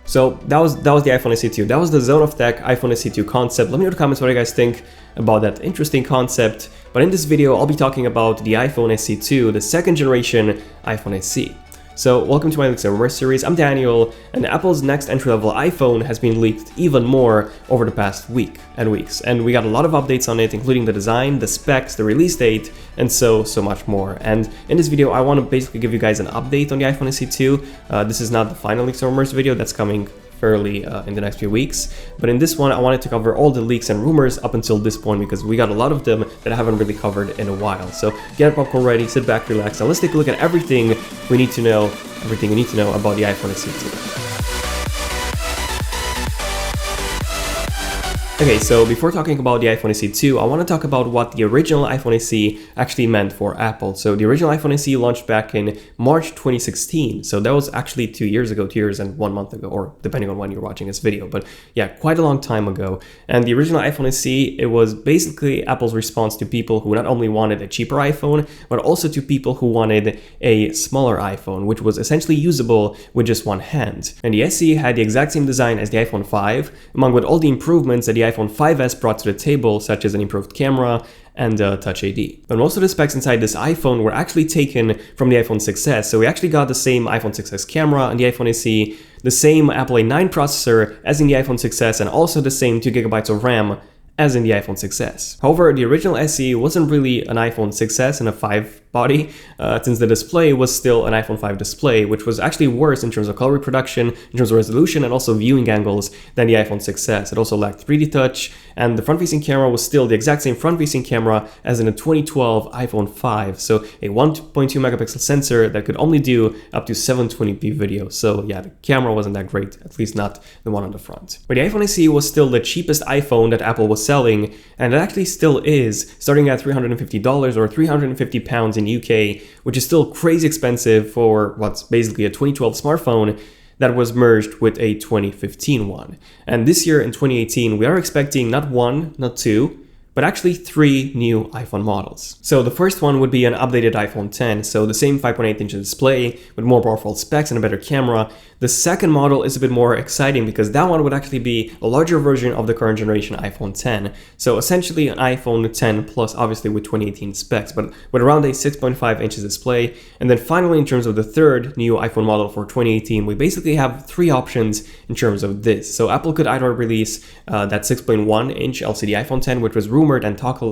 So that was the iPhone SE2. That was the Zone of Tech iPhone SE2 concept. Let me know in the comments what you guys think about that interesting concept. But in this video, I'll be talking about the iPhone SE2, the second generation iPhone SE. So welcome to my Leaks and Rumors series. I'm Daniel, and Apple's next entry-level iPhone has been leaked even more over the past weeks. And we got a lot of updates on it, including the design, the specs, the release date, and so much more. And in this video, I want to basically give you guys an update on the iPhone SE2. This is not the final Leaks and Rumors video, that's coming fairly in the next few weeks, but in this one I wanted to cover all the leaks and rumors up until this point because we got a lot of them that I haven't really covered in a while. So get your popcorn ready, sit back, relax, and let's take a look at everything you need to know about the iPhone SE2. Okay, so before talking about the iPhone SE2, I want to talk about what the original iPhone SE actually meant for Apple. So the original iPhone SE launched back in March 2016. So that was actually 2 years ago, 2 years and 1 month ago, or depending on when you're watching this video. But yeah, quite a long time ago. And the original iPhone SE, it was basically Apple's response to people who not only wanted a cheaper iPhone, but also to people who wanted a smaller iPhone, which was essentially usable with just one hand. And the SE had the exact same design as the iPhone 5, along with all the improvements that the iPhone 5S brought to the table, such as an improved camera and Touch ID. But most of the specs inside this iPhone were actually taken from the iPhone 6S. So we actually got the same iPhone 6S camera on the iPhone SE, the same Apple A9 processor as in the iPhone 6S, and also the same 2GB of RAM as in the iPhone 6S. However, the original SE wasn't really an iPhone 6S and a 5 body, since the display was still an iPhone 5 display, which was actually worse in terms of color reproduction, in terms of resolution, and also viewing angles than the iPhone 6S. It also lacked 3D touch, and the front-facing camera was still the exact same front-facing camera as in a 2012 iPhone 5, so a 1.2 megapixel sensor that could only do up to 720p video. So yeah, the camera wasn't that great, at least not the one on the front. But the iPhone SE was still the cheapest iPhone that Apple was selling, and it actually still is, starting at $350 or £350 in UK, which is still crazy expensive for what's basically a 2012 smartphone that was merged with a 2015 one. And this year in 2018, we are expecting not one, not two, but actually 3 new iPhone models. So the first one would be an updated iPhone X, so the same 5.8-inch display with more powerful specs and a better camera. The second model is a bit more exciting because that one would actually be a larger version of the current generation iPhone X. So essentially an iPhone X Plus, obviously with 2018 specs, but with around a 6.5 inches display. And then finally, in terms of the third new iPhone model for 2018, we basically have 3 options in terms of this. So Apple could either release that 6.1-inch LCD iPhone X, which was rumored and talked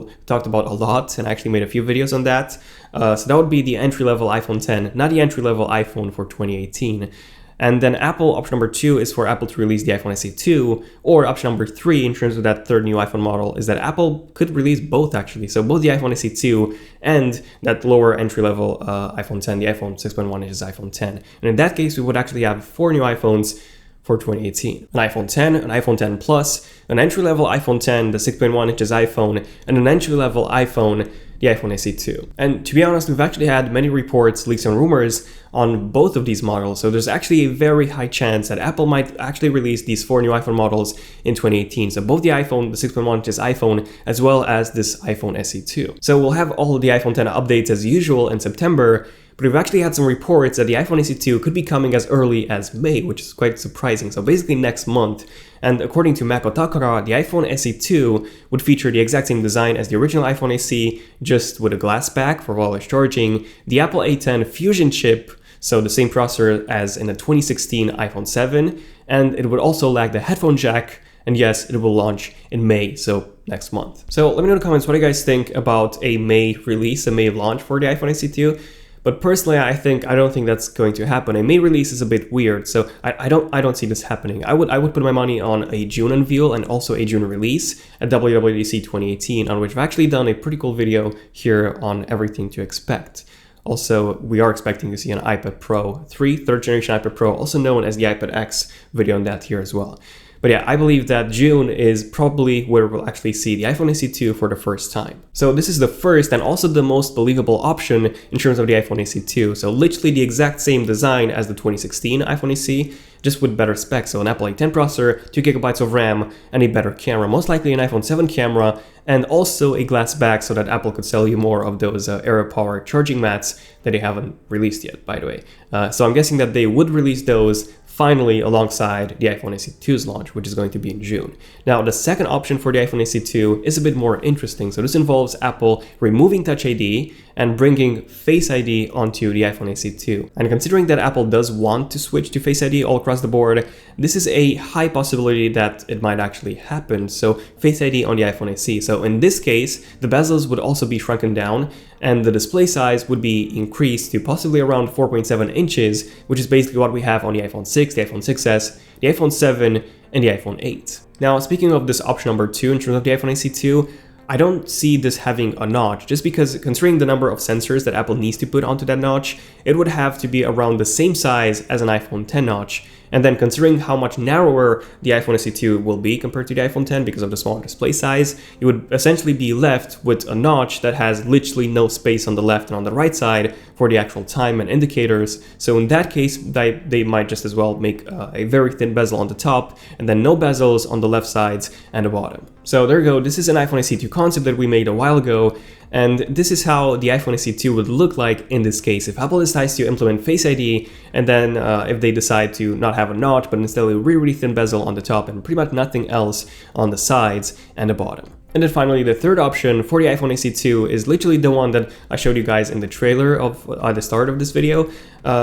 about a lot, and I actually made a few videos on that. So that would be the entry-level iPhone X, not the entry-level iPhone for 2018. And then option number 2 is for Apple to release the iPhone SE2, or option number 3 in terms of that third new iPhone model is that Apple could release both actually. So both the iPhone SE2 and that lower entry-level iPhone X, the iPhone 6.1 inches iPhone X. And in that case, we would actually have 4 new iPhones for 2018. An iPhone X, an iPhone X Plus, an entry-level iPhone X, the 6.1 inches iPhone, and an entry-level iPhone, the iPhone SE2. And to be honest, we've actually had many reports, leaks, and rumors on both of these models, so there's actually a very high chance that Apple might actually release these 4 new iPhone models in 2018. So both the iPhone, the 6.1 inches iPhone, as well as this iPhone SE2. So we'll have all of the iPhone X updates as usual in September, but we've actually had some reports that the iPhone SE2 could be coming as early as May, which is quite surprising. So basically next month. And according to Mako Takara, the iPhone SE2 would feature the exact same design as the original iPhone SE, just with a glass back for wireless charging, the Apple A10 Fusion chip, so the same processor as in the 2016 iPhone 7, and it would also lack the headphone jack. And yes, it will launch in May, so next month. So let me know in the comments what you guys think about a May release, a May launch for the iPhone SE2. But personally, I don't think that's going to happen. A May release is a bit weird, so I don't see this happening. I would put my money on a June unveil and also a June release at WWDC 2018, on which I've actually done a pretty cool video here on everything to expect. Also, we are expecting to see an iPad Pro 3, third generation iPad Pro, also known as the iPad X, video on that here as well. But yeah, I believe that June is probably where we'll actually see the iPhone SE2 for the first time. So this is the first and also the most believable option in terms of the iPhone SE2. So literally the exact same design as the 2016 iPhone SE, just with better specs. So an Apple A10 processor, 2GB of RAM, and a better camera. Most likely an iPhone 7 camera, and also a glass back so that Apple could sell you more of those AirPower charging mats that they haven't released yet, by the way. So I'm guessing that they would release those finally alongside the iPhone SE 2's launch, which is going to be in June. Now, the second option for the iPhone SE 2 is a bit more interesting. So this involves Apple removing Touch ID and bringing Face ID onto the iPhone SE 2. And considering that Apple does want to switch to Face ID all across the board, this is a high possibility that it might actually happen. So Face ID on the iPhone SE. So in this case, the bezels would also be shrunken down and the display size would be increased to possibly around 4.7 inches, which is basically what we have on the iPhone 6, the iPhone 6s, the iPhone 7, and the iPhone 8. Now, speaking of this option number 2 in terms of the iPhone SE 2, I don't see this having a notch, just because considering the number of sensors that Apple needs to put onto that notch, it would have to be around the same size as an iPhone 10 notch. And then considering how much narrower the iPhone SE 2 will be compared to the iPhone 10 because of the smaller display size, you would essentially be left with a notch that has literally no space on the left and on the right side for the actual time and indicators. So in that case, they might just as well make a very thin bezel on the top and then no bezels on the left sides and the bottom. So there you go. This is an iPhone SE 2 concept that we made a while ago. And this is how the iPhone SE 2 would look like in this case. If Apple decides to implement Face ID, and then if they decide to not have a notch, but instead a really thin bezel on the top and pretty much nothing else on the sides and the bottom. And then finally, the third option for the iPhone SE 2 is literally the one that I showed you guys in the trailer of at the start of this video.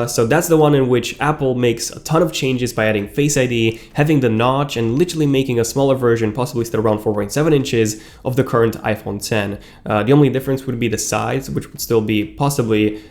So that's the one in which Apple makes a ton of changes by adding Face ID, having the notch, and literally making a smaller version, possibly still around 4.7 inches, of the current iPhone 10. The only difference would be the size, which would still be possibly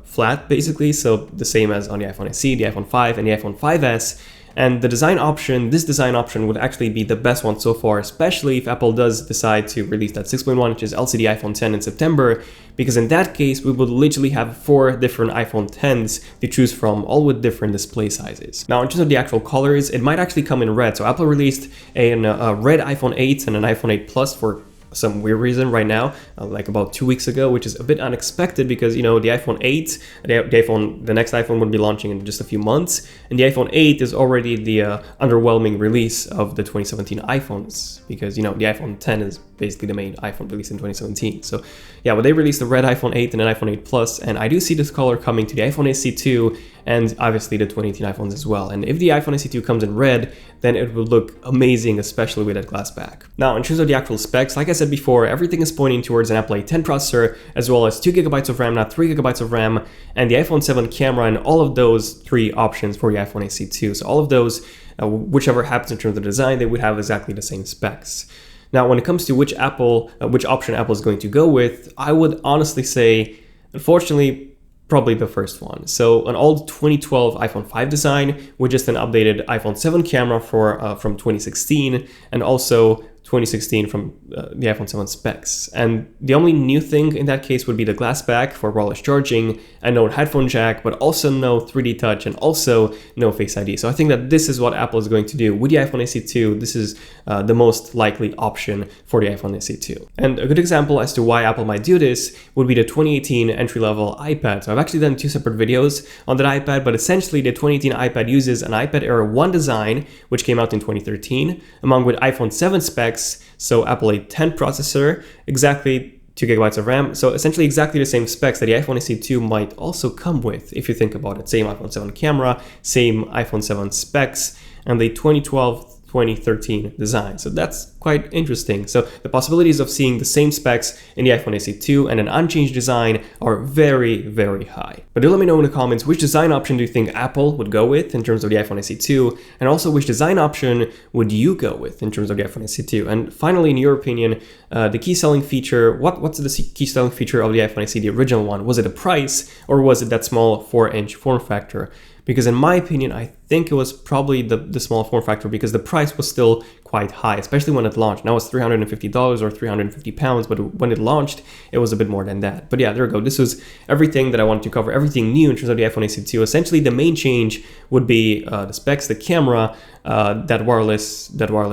flat, basically. So the same as on the iPhone SE, the iPhone 5, and the iPhone 5s. And the design option, this design option would actually be the best one so far, especially if Apple does decide to release that 6.1 inches LCD iPhone 10 in September, because in that case, we would literally have 4 different iPhone 10s to choose from, all with different display sizes. Now, in terms of the actual colors, it might actually come in red. So Apple released a red iPhone 8 and an iPhone 8 Plus for some weird reason right now, like about 2 weeks ago, which is a bit unexpected because, you know, the iPhone 8, the next iPhone would be launching in just a few months, and the iPhone 8 is already the underwhelming release of the 2017 iPhones, because, you know, the iPhone 10 is basically the main iPhone released in 2017. So yeah, but they released the red iPhone 8 and an iPhone 8 Plus, and I do see this color coming to the iPhone SE 2 and obviously the 2018 iPhones as well. And if the iPhone SE 2 comes in red, then it would look amazing, especially with that glass back. Now, in terms of the actual specs, like I said before, everything is pointing towards an Apple A10 processor, as well as 2 GB of RAM, not 3 GB of RAM, and the iPhone 7 camera, and all of those 3 options for the iPhone SE 2. So all of those, whichever happens in terms of the design, they would have exactly the same specs. Now, when it comes to which option Apple is going to go with, I would honestly say, unfortunately, probably the first one. So an old 2012 iPhone 5 design with just an updated iPhone 7 camera from 2016, and also 2016 from the iPhone 7 specs. And the only new thing in that case would be the glass back for wireless charging, and no headphone jack, but also no 3D touch, and also no Face ID. So I think that this is what Apple is going to do with the iPhone SE 2. This is the most likely option for the iPhone SE 2. And a good example as to why Apple might do this would be the 2018 entry-level iPad. So I've actually done 2 separate videos on that iPad, but essentially the 2018 iPad uses an iPad Air 1 design, which came out in 2013, along with iPhone 7 specs. So Apple A10 processor, exactly 2 GB of RAM. So essentially exactly the same specs that the iPhone SE 2 might also come with, if you think about it. Same iPhone 7 camera, same iPhone 7 specs, and the 2012-2013 design. So that's quite interesting. So the possibilities of seeing the same specs in the iPhone SE 2 and an unchanged design are very, very high. But do let me know in the comments which design option do you think Apple would go with in terms of the iPhone SE 2, and also which design option would you go with in terms of the iPhone SE 2. And finally, in your opinion, the key selling feature, what's the key selling feature of the iPhone SE, the original one? Was it the price, or was it that small 4-inch form factor? Because in my opinion, I think it was probably the small form factor, because the price was still quite high, especially when it launched. Now it's $350 or 350 pounds, but when it launched, it was a bit more than that. But yeah, there we go. This was everything that I wanted to cover, everything new in terms of the iPhone SE 2. Essentially, the main change would be the specs, the camera, that wireless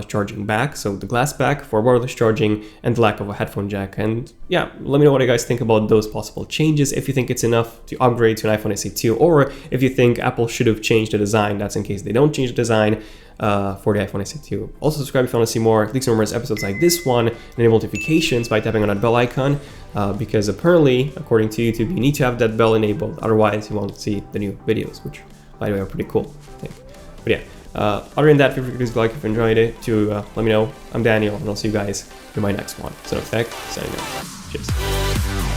charging back, so the glass back for wireless charging, and the lack of a headphone jack. And yeah, let me know what you guys think about those possible changes, if you think it's enough to upgrade to an iPhone SE 2, or if you think Apple should have changed the design. That's in case they don't change the design for the iPhone SE 2. Also subscribe if you want to see more Leaks and Rumors episodes like this one, and enable notifications by tapping on that bell icon, because apparently, according to YouTube, you need to have that bell enabled, otherwise you won't see the new videos, which by the way, are pretty cool, I think. But yeah, other than that, feel free to leave a like if you enjoyed it, to let me know. I'm Daniel, and I'll see you guys in my next one. So, Tech, signing out. Cheers.